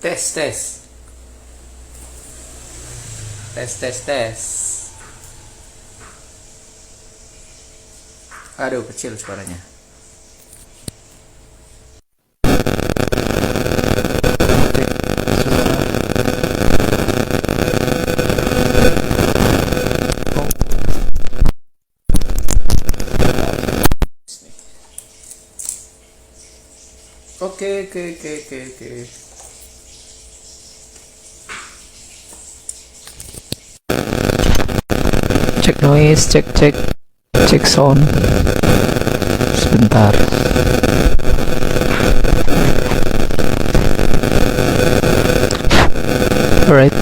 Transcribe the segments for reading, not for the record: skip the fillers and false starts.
Tes, tes. Tes, tes, tes. Aduh, kecil suaranya. Oke, oke, oke, oke, oke. Cek noise, cek sound. Sebentar. Alright.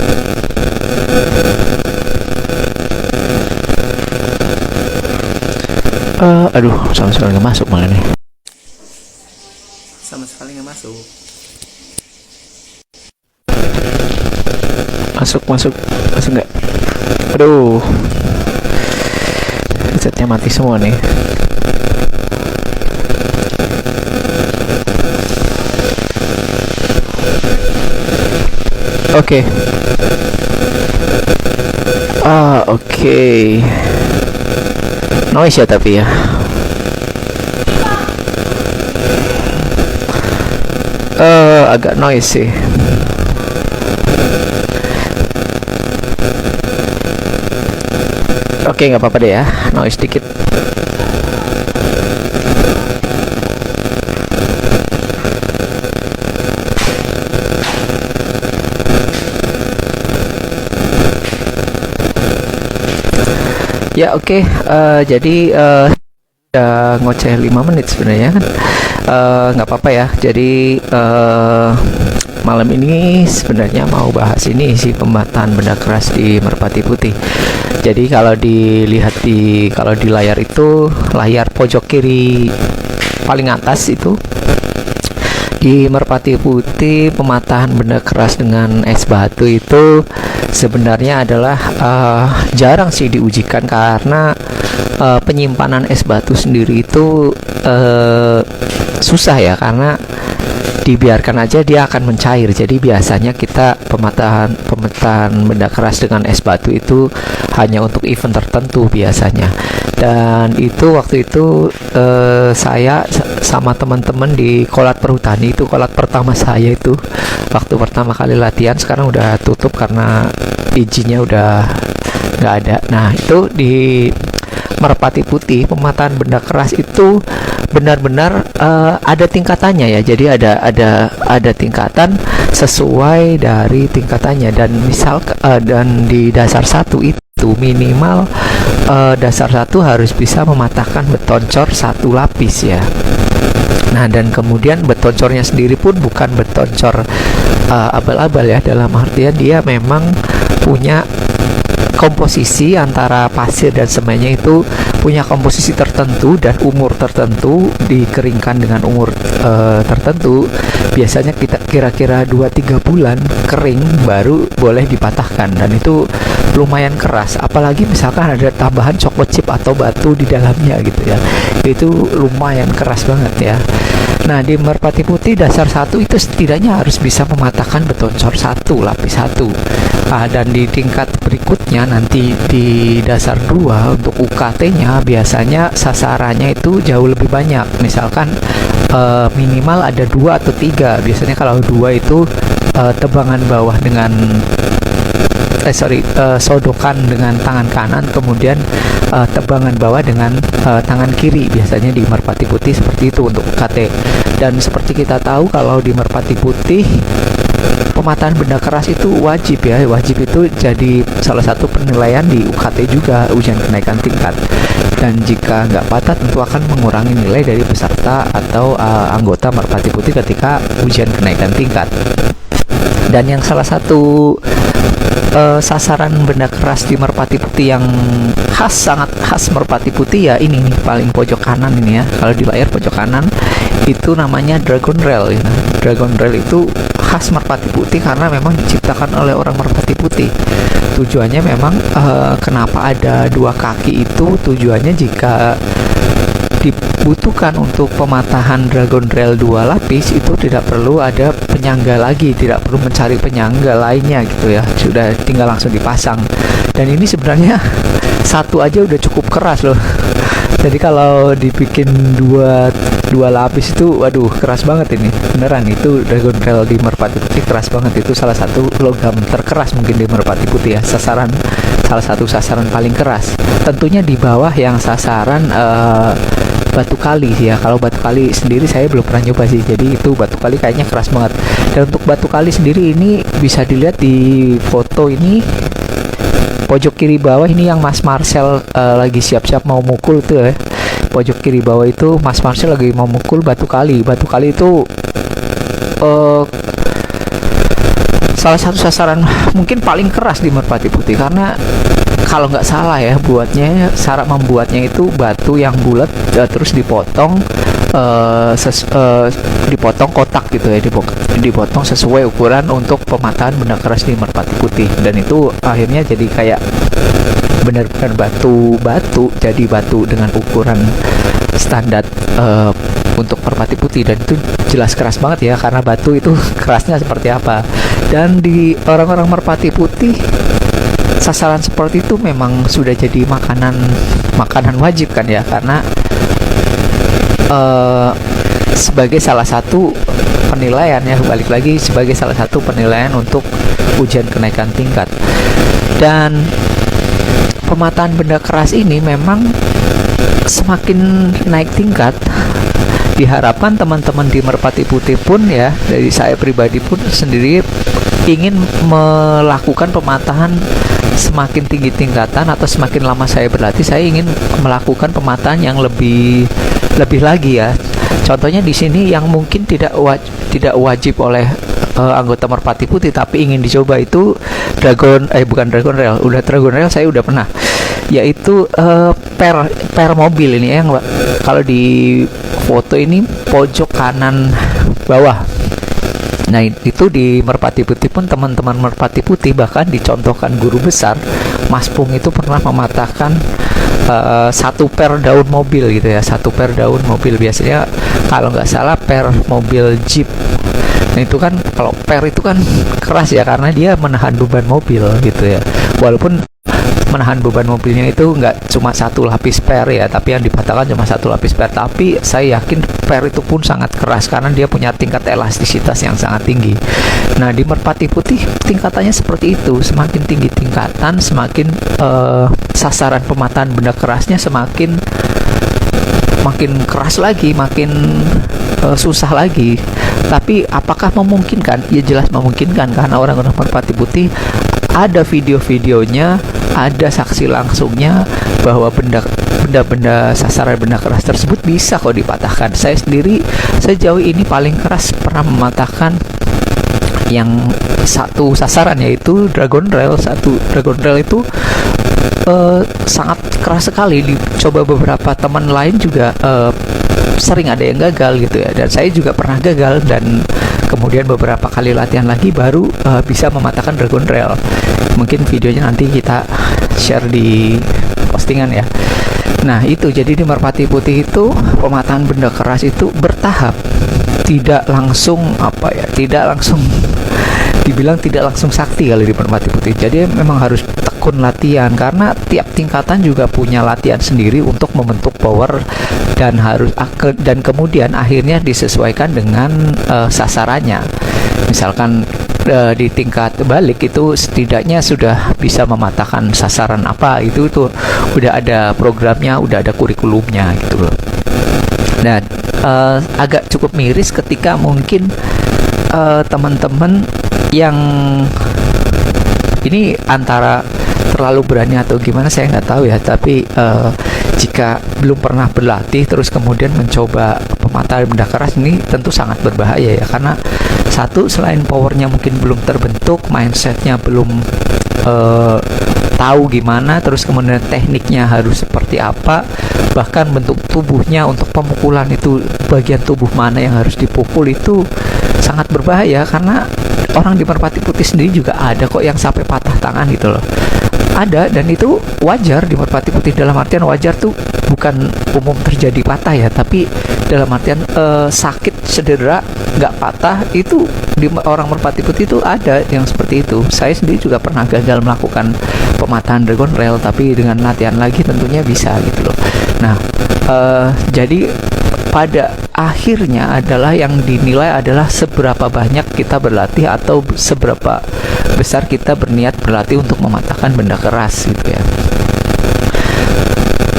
Aduh, sama sekali nggak masuk malah nih. Sama sekali nggak masuk. Masuk nggak? Aduh, headsetnya mati semua nih. Oke. Oke. Noise ya tapi ya. Agak noise sih. Oke, nggak apa-apa deh ya, noise dikit. Ya oke, jadi udah ngoceh 5 menit sebenarnya kan. Nggak apa-apa ya. Jadi malam ini sebenarnya mau bahas ini sih, pemataan benda keras di Merpati Putih. Jadi kalau dilihat di layar itu, layar pojok kiri paling atas itu, di Merpati Putih pematahan benda keras dengan es batu itu sebenarnya adalah jarang sih diujikan, karena penyimpanan es batu sendiri itu susah ya, karena dibiarkan aja dia akan mencair. Jadi biasanya kita pematahan benda keras dengan es batu itu hanya untuk event tertentu biasanya. Dan itu waktu itu saya sama teman-teman di Kolat Perhutani, itu kolat pertama saya itu waktu pertama kali latihan. Sekarang udah tutup karena izinnya udah nggak ada. Nah itu di Merpati Putih pematahan benda keras itu benar-benar ada tingkatannya ya. Jadi ada tingkatan sesuai dari tingkatannya, dan misal dan di dasar satu itu minimal dasar satu harus bisa mematahkan beton cor 1 lapis ya. Nah, dan kemudian beton cornya sendiri pun bukan beton cor abal-abal ya, dalam artian dia memang punya komposisi antara pasir dan semennya itu punya komposisi tertentu dan umur tertentu, dikeringkan dengan umur tertentu. Biasanya kita kira-kira 2-3 bulan kering baru boleh dipatahkan, dan itu lumayan keras. Apalagi misalkan ada tambahan chocolate chip atau batu di dalamnya gitu ya, itu lumayan keras banget ya. Nah, di Merpati Putih dasar satu itu setidaknya harus bisa mematahkan beton cor 1 lapis 1. Dan di tingkat berikutnya nanti di dasar 2 untuk UKT-nya biasanya sasarannya itu jauh lebih banyak. Misalkan minimal ada 2 atau 3. Biasanya kalau 2 itu tebangan bawah dengan sodokan dengan tangan kanan, kemudian tebangan bawah dengan tangan kiri. Biasanya di Merpati Putih seperti itu untuk UKT. Dan seperti kita tahu kalau di Merpati Putih pematahan benda keras itu wajib ya. Wajib itu jadi salah satu penilaian di UKT juga, ujian kenaikan tingkat. Dan jika nggak patah tentu akan mengurangi nilai dari peserta atau anggota Merpati Putih ketika ujian kenaikan tingkat. Dan yang salah satu sasaran benda keras di Merpati Putih yang sangat khas Merpati Putih ya, ini nih paling pojok kanan ini ya. Kalau di layar pojok kanan itu namanya Dragon Rail ya. Dragon Rail itu khas Merpati Putih karena memang diciptakan oleh orang Merpati Putih. Tujuannya memang kenapa ada 2 kaki itu, tujuannya jika dibutuhkan untuk pematahan Dragon Rail 2 lapis itu tidak perlu ada penyangga lagi, tidak perlu mencari penyangga lainnya gitu ya, sudah tinggal langsung dipasang. Dan ini sebenarnya satu aja udah cukup keras loh. Jadi kalau dibikin dua lapis itu, waduh, keras banget ini. Beneran, itu Dragon Rail di Merpati Putih keras banget. Itu salah satu logam terkeras mungkin di Merpati Putih ya. Salah satu sasaran paling keras. Tentunya di bawah yang sasaran batu kali ya. Kalau batu kali sendiri saya belum pernah nyoba sih. Jadi itu batu kali kayaknya keras banget. Dan untuk batu kali sendiri ini bisa dilihat di foto ini. Pojok kiri bawah ini yang Mas Marcel lagi siap-siap mau mukul tuh ya. Pojok kiri bawah itu Mas Marcel lagi mau mukul batu kali. Batu kali itu salah satu sasaran mungkin paling keras di Merpati Putih, karena kalau nggak salah ya cara membuatnya itu batu yang bulat terus dipotong dipotong kotak gitu ya, dipotong sesuai ukuran untuk pematahan benda keras di Merpati Putih. Dan itu akhirnya jadi kayak benar-benar batu jadi batu dengan ukuran standar untuk Merpati Putih. Dan itu jelas keras banget ya, karena batu itu kerasnya seperti apa. Dan di orang-orang Merpati Putih sasaran seperti itu memang sudah jadi makanan wajib kan ya, karena sebagai salah satu penilaian ya, balik lagi sebagai salah satu penilaian untuk ujian kenaikan tingkat. Dan pematahan benda keras ini memang semakin naik tingkat, diharapkan teman-teman di Merpati Putih pun ya, dari saya pribadi pun sendiri ingin melakukan pematahan semakin tinggi tingkatan, atau semakin lama saya berlatih saya ingin melakukan pematahan yang lebih lagi ya. Contohnya di sini yang mungkin tidak wajib oleh anggota Merpati Putih tapi ingin dicoba itu bukan Dragon Rail. Dragon Rail saya udah pernah, yaitu per mobil ini yang kalau di foto ini pojok kanan bawah. Nah itu di Merpati Putih pun teman-teman Merpati Putih bahkan dicontohkan guru besar Mas Pung itu pernah mematahkan satu per daun mobil gitu ya, satu per daun mobil, biasanya kalau nggak salah per mobil Jeep. Nah itu kan kalau per itu kan keras ya, karena dia menahan beban mobil gitu ya, walaupun menahan beban mobilnya itu nggak cuma satu lapis per ya, tapi yang dipatahkan cuma satu lapis per. Tapi saya yakin per itu pun sangat keras karena dia punya tingkat elastisitas yang sangat tinggi. Nah di Merpati Putih tingkatannya seperti itu, semakin tinggi tingkatan semakin sasaran pematahan benda kerasnya semakin keras lagi, makin susah lagi. Tapi apakah memungkinkan? Ya jelas memungkinkan, karena orang-orang Merpati Putih ada video-videonya, ada saksi langsungnya bahwa benda-benda sasaran benda keras tersebut bisa kok dipatahkan. Saya sendiri sejauh ini paling keras pernah mematahkan yang satu sasaran, yaitu Dragon Rail. Satu Dragon Rail itu sangat keras sekali. Dicoba beberapa teman lain juga sering ada yang gagal gitu ya, dan saya juga pernah gagal, dan kemudian beberapa kali latihan lagi baru bisa mematahkan Dragon Rail. Mungkin videonya nanti kita share di postingan ya. Nah itu jadi di Merpati Putih itu pematahan benda keras itu bertahap, tidak langsung dibilang tidak langsung sakti kalau di Merpati Putih. Jadi memang harus tekun latihan, karena tiap tingkatan juga punya latihan sendiri untuk membentuk power, dan kemudian akhirnya disesuaikan dengan sasarannya. Misalkan di tingkat balik itu setidaknya sudah bisa mematahkan sasaran apa, itu tuh udah ada programnya, udah ada kurikulumnya gitu loh. Dan agak cukup miris ketika mungkin teman-teman yang ini antara terlalu berani atau gimana saya nggak tahu ya, tapi jika belum pernah berlatih terus kemudian mencoba pematahan benda keras ini tentu sangat berbahaya ya, karena satu, selain powernya mungkin belum terbentuk, mindsetnya belum tahu gimana, terus kemudian tekniknya harus seperti apa, bahkan bentuk tubuhnya untuk pemukulan itu bagian tubuh mana yang harus dipukul itu sangat berbahaya, karena orang di Merpati Putih sendiri juga ada kok yang sampai patah tangan gitu loh. ada, dan itu wajar di merpati putih. Dalam artian wajar tuh bukan umum terjadi patah ya, tapi dalam artian sakit cedera nggak patah itu di orang merpati putih itu ada yang seperti itu. Saya sendiri juga pernah gagal melakukan pematahan dragon rail, tapi dengan latihan lagi tentunya bisa gitu loh. Nah, jadi pada akhirnya adalah yang dinilai adalah seberapa banyak kita berlatih atau seberapa besar kita berniat berlatih untuk mematahkan benda keras gitu ya.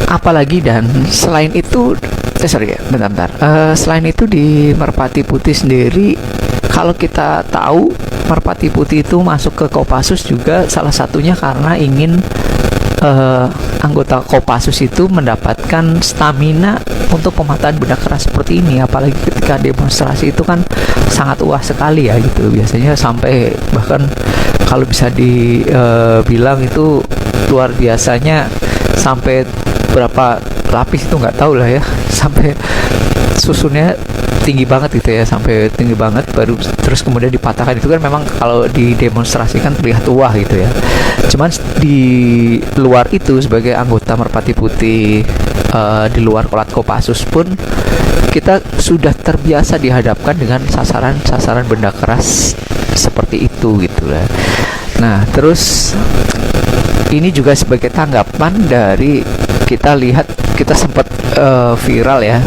Apalagi dan selain itu, bentar. Selain itu di merpati putih sendiri, kalau kita tahu merpati putih itu masuk ke Kopassus juga salah satunya karena ingin anggota Kopassus itu mendapatkan stamina untuk pematahan benda keras seperti ini. Apalagi ketika demonstrasi itu kan sangat uas sekali ya gitu. Biasanya sampai bahkan kalau bisa dibilang itu luar biasanya sampai berapa lapis itu nggak tahu lah ya, sampai susunnya tinggi banget gitu ya, sampai tinggi banget baru terus kemudian dipatahkan. Itu kan memang kalau didemonstrasikan terlihat wah gitu ya. Cuman di luar itu sebagai anggota merpati putih di luar Kolat Kopassus pun kita sudah terbiasa dihadapkan dengan sasaran benda keras seperti itu gitu lah. Nah, terus ini juga sebagai tanggapan dari kita lihat, kita sempat viral ya,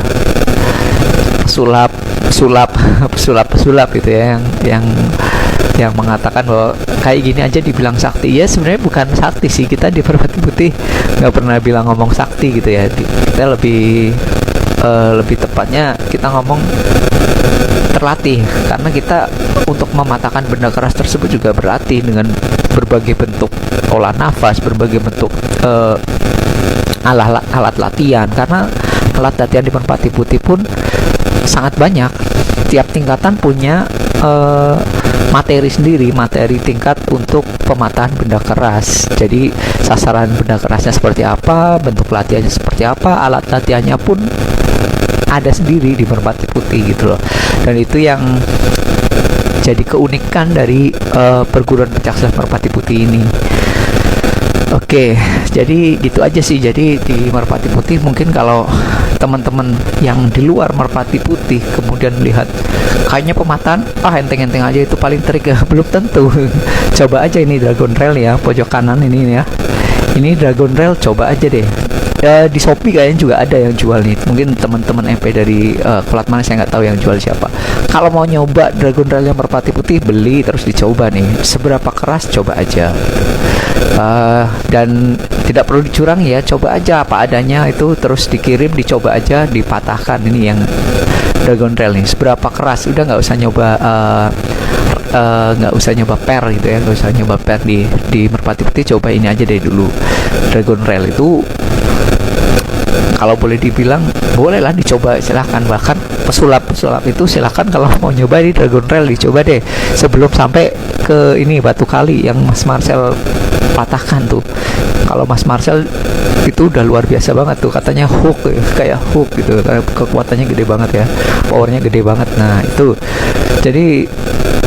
pesulap gitu ya, yang mengatakan bahwa kayak gini aja dibilang sakti. Ya sebenarnya bukan sakti sih, kita di merpati putih nggak pernah bilang ngomong sakti gitu ya. Kita lebih tepatnya kita ngomong terlatih, karena kita untuk mematahkan benda keras tersebut juga berlatih dengan berbagai bentuk olah nafas, berbagai bentuk alat latihan. Karena alat latihan di merpati putih pun sangat banyak. Tiap tingkatan punya materi sendiri, materi tingkat untuk pematahan benda keras. Jadi sasaran benda kerasnya seperti apa, bentuk latihannya seperti apa, alat latihannya pun ada sendiri di merpati putih gitu loh. Dan itu yang jadi keunikan dari perguruan pencaksilat merpati putih ini. Oke, jadi gitu aja sih. Jadi di merpati putih mungkin kalau teman-teman yang di luar merpati putih kemudian lihat kayaknya pematahan enteng-enteng aja itu paling trik ya, belum tentu. Coba aja ini Dragon Rail ya, pojok kanan ini ya. Ini Dragon Rail, coba aja deh. Di Shopee kayaknya juga ada yang jual nih. Mungkin teman-teman MP dari Kolat mana saya nggak tahu yang jual siapa. Kalau mau nyoba Dragon Rail yang merpati putih, beli terus dicoba nih. Seberapa keras coba aja. Dan tidak perlu dicurang ya, coba aja apa adanya itu, terus dikirim, dicoba aja, dipatahkan. Ini yang Dragon Rail nih, seberapa keras. Udah nggak usah nyoba nggak usah nyoba per gitu ya, nggak usah nyoba per di merpati putih. Coba ini aja deh dulu. Dragon Rail itu kalau boleh dibilang bolehlah dicoba, silahkan. Bahkan pesulap itu silahkan kalau mau nyoba di Dragon Rail dicoba deh sebelum sampai ke ini Batu Kali yang Mas Marcel patahkan tuh. Kalau Mas Marcel itu udah luar biasa banget tuh, katanya hook, kayak hook gitu, kekuatannya gede banget ya, powernya gede banget. Nah itu jadi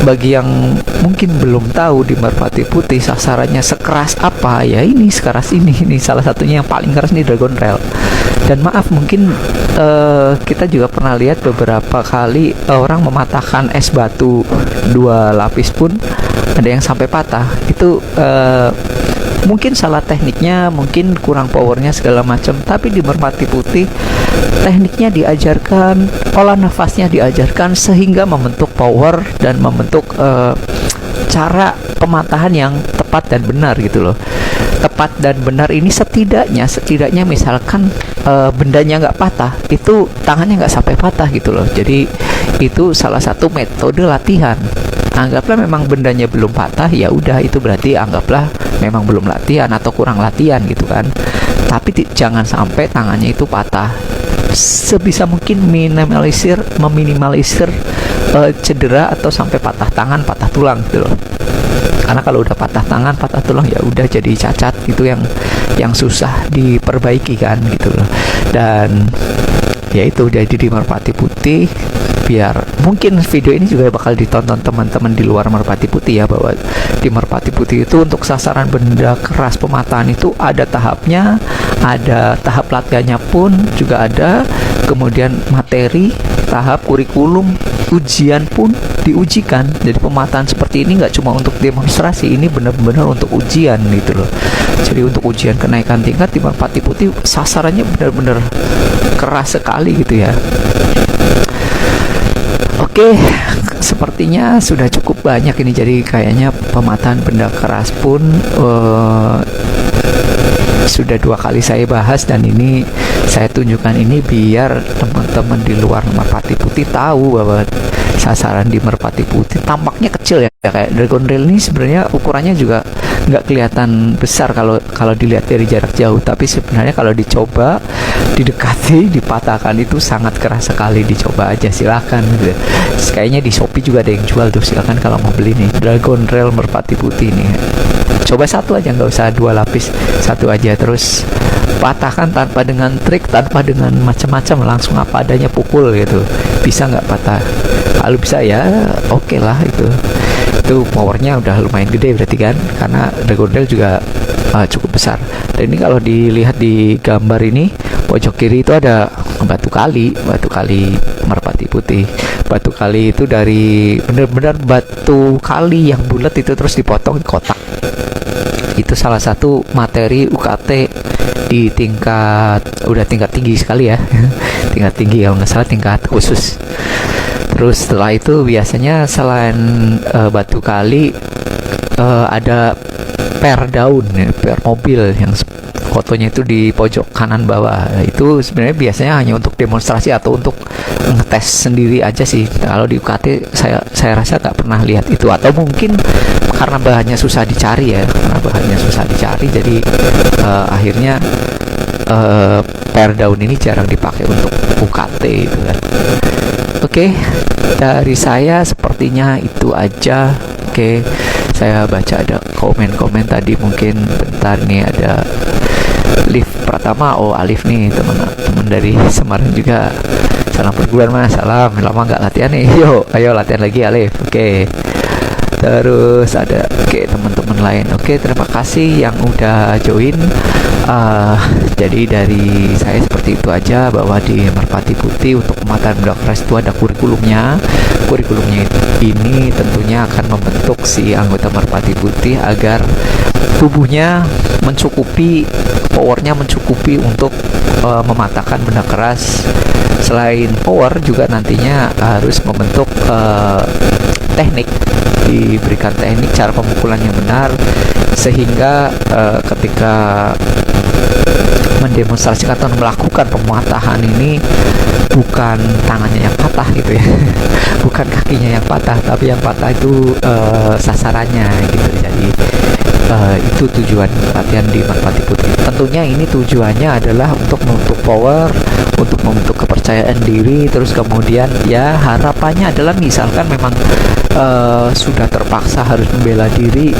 bagi yang mungkin belum tahu di merpati putih sasarannya sekeras apa ya, ini sekeras ini salah satunya yang paling keras nih Dragon Rail. Dan maaf mungkin kita juga pernah lihat beberapa kali orang mematahkan es batu 2 lapis pun ada yang sampai patah. Itu mungkin salah tekniknya, mungkin kurang powernya segala macam. Tapi di merpati putih tekniknya diajarkan, olah nafasnya diajarkan sehingga membentuk power dan membentuk cara pematahan yang tepat dan benar gitu loh. Tepat dan benar ini setidaknya misalkan bendanya nggak patah, itu tangannya nggak sampai patah gitu loh. Jadi itu salah satu metode latihan. Anggaplah memang bendanya belum patah, ya udah itu berarti anggaplah memang belum latihan atau kurang latihan gitu kan. Tapi jangan sampai tangannya itu patah. Sebisa mungkin meminimalisir cedera atau sampai patah tangan, patah tulang gitu loh. Karena kalau udah patah tangan, patah tulang ya udah jadi cacat, itu yang susah diperbaiki kan gitu loh. Dan yaitu jadi di Merpati Putih. Biar mungkin video ini juga bakal ditonton teman-teman di luar Merpati Putih ya, bahwa di Merpati Putih itu untuk sasaran benda keras pemataan itu ada tahapnya, ada tahap latihannya pun juga ada, kemudian materi, tahap kurikulum, ujian pun diujikan. Jadi pemataan seperti ini nggak cuma untuk demonstrasi, ini benar-benar untuk ujian gitu loh. Jadi untuk ujian kenaikan tingkat di Merpati Putih sasarannya benar-benar keras sekali gitu ya. Oke, sepertinya sudah cukup banyak ini. Jadi kayaknya pemataan benda keras pun sudah 2 kali saya bahas, dan ini saya tunjukkan ini biar teman-teman di luar Merpati Putih tahu bahwa sasaran di Merpati Putih tampaknya kecil ya. Kayak Dragon Rail ini sebenarnya ukurannya juga nggak kelihatan besar kalau dilihat dari jarak jauh, tapi sebenarnya kalau dicoba didekati, dipatahkan itu sangat keras sekali. Dicoba aja silakan gitu. Kayaknya di Shopee juga ada yang jual tuh, silakan kalau mau beli nih Dragon Rail Merpati Putih nih. Coba satu aja, nggak usah 2 lapis, satu aja, terus patahkan tanpa dengan trik, tanpa dengan macam-macam, langsung apa adanya pukul gitu. Bisa nggak patah? Kalau bisa ya oke lah, itu powernya udah lumayan gede berarti kan, karena Dragon Rail juga cukup besar. Dan ini kalau dilihat di gambar ini pojok kiri itu ada batu kali Merpati Putih. Batu kali itu dari benar-benar batu kali yang bulat itu terus dipotong di kotak. Itu salah satu materi UKT di tingkat tinggi sekali ya. Tingkat tinggi, kalau nggak salah tingkat khusus. Terus setelah itu biasanya selain batu kali ada per daun ya, per mobil yang fotonya itu di pojok kanan bawah. Itu sebenarnya biasanya hanya untuk demonstrasi atau untuk ngetes sendiri aja sih. Kalau di UKT saya rasa nggak pernah lihat itu, atau mungkin karena bahannya susah dicari ya, jadi akhirnya per daun ini jarang dipakai untuk UKT itu kan. Oke, dari saya sepertinya itu aja. Oke, saya baca ada komen-komen tadi, mungkin bentar nih. Ada Alif Pratama, Alif nih teman dari Semarang juga. Salam perguruan Mas, salam. Lama nggak latihan nih, ayo latihan lagi Alif. Oke. Terus ada teman-teman lain. Terima kasih yang udah join. Jadi dari saya seperti itu aja, bahwa di Merpati Putih untuk pemataan benda keras itu ada kurikulumnya. Kurikulumnya ini tentunya akan membentuk si anggota Merpati Putih agar tubuhnya mencukupi, powernya mencukupi untuk mematahkan benda keras. Selain power juga nantinya harus membentuk teknik, diberikan teknik cara pemukulan yang benar, sehingga ketika mendemonstrasikan atau melakukan pematahan ini bukan tangannya yang patah gitu ya, bukan kakinya yang patah, tapi yang patah itu sasarannya gitu. Jadi itu tujuan latihan di Merpati Putih. Tentunya ini tujuannya adalah untuk membentuk power, untuk membentuk kepercayaan diri. Terus kemudian ya harapannya adalah misalkan memang sudah terpaksa harus membela diri,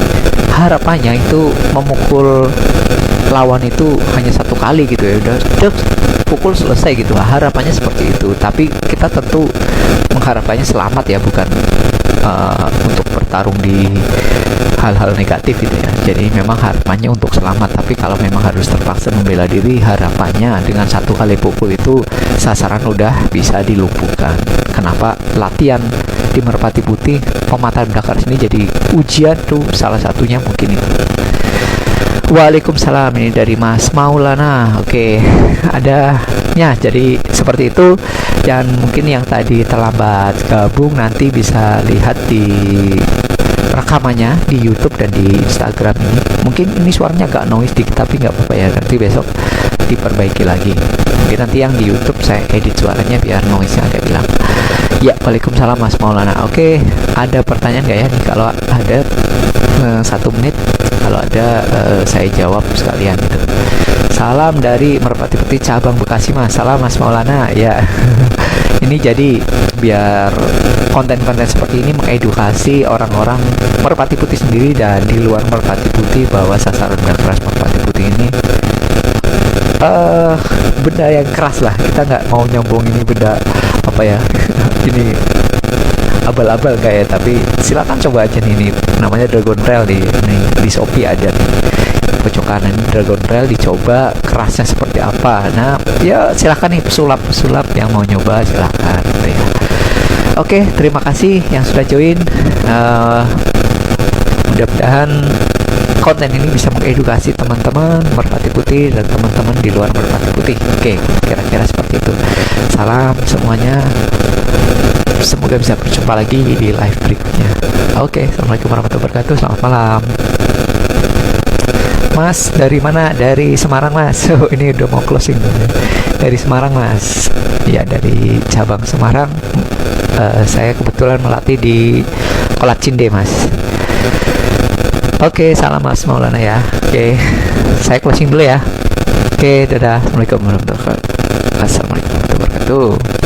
harapannya itu memukul lawan itu hanya 1 kali gitu ya, udah pukul selesai gitu. Harapannya seperti itu, tapi kita tentu mengharapkannya selamat ya, bukan untuk bertarung di hal-hal negatif gitu ya. Jadi memang harapannya untuk selamat, tapi kalau memang harus terpaksa membela diri, harapannya dengan 1 kali pukul itu sasaran udah bisa dilumpuhkan. Kenapa latihan di Merpati Putih pemataan benda keras ini jadi ujian tuh, salah satunya mungkin itu. Waalaikumsalam, ini dari Mas Maulana. Adanya jadi seperti itu. Dan mungkin yang tadi terlambat gabung nanti bisa lihat di rekamannya di YouTube dan di Instagram ini. Mungkin ini suaranya agak noise dikit, tapi nggak apa-apa ya, nanti besok diperbaiki lagi. Mungkin nanti yang di YouTube saya edit suaranya biar noise-nya agak hilang. Ya, waalaikumsalam Mas Maulana. Ada pertanyaan nggak ya nih? Kalau ada 1 menit, kalau ada saya jawab sekalian gitu. Salam dari Merpati Putih cabang Bekasi Mas. Salam Mas Maulana ya. Ini jadi biar konten-konten seperti ini mengedukasi orang-orang Merpati Putih sendiri dan di luar Merpati Putih bahwa sasaran benda keras Merpati Putih ini benda yang keras lah. Kita nggak mau nyombong ini benda apa ya ini abal-abal kayak, tapi silakan coba aja nih, ini namanya Dragon Rail di Shopee ada nih pojok kanan, Dragon Rail, dicoba kerasnya seperti apa. Nah ya silakan nih pesulap yang mau nyoba, silakan gitu ya. Oke, terima kasih yang sudah join. Mudah-mudahan konten ini bisa mengedukasi teman-teman merpati putih dan teman-teman di luar merpati putih. Oke, kira-kira seperti itu. Salam semuanya. Semoga bisa berjumpa lagi di live berikutnya. Oke, assalamualaikum warahmatullahi wabarakatuh. Selamat malam. Mas, dari mana? Dari Semarang, Mas. Oh, ini udah mau closing. Dari Semarang, Mas. Ya, dari cabang Semarang. Saya kebetulan melatih di Kolat Cinde, Mas. Oke, salam Mas Maulana ya. Oke, saya closing dulu ya. Oke, dadah. Assalamualaikum warahmatullahi wabarakatuh.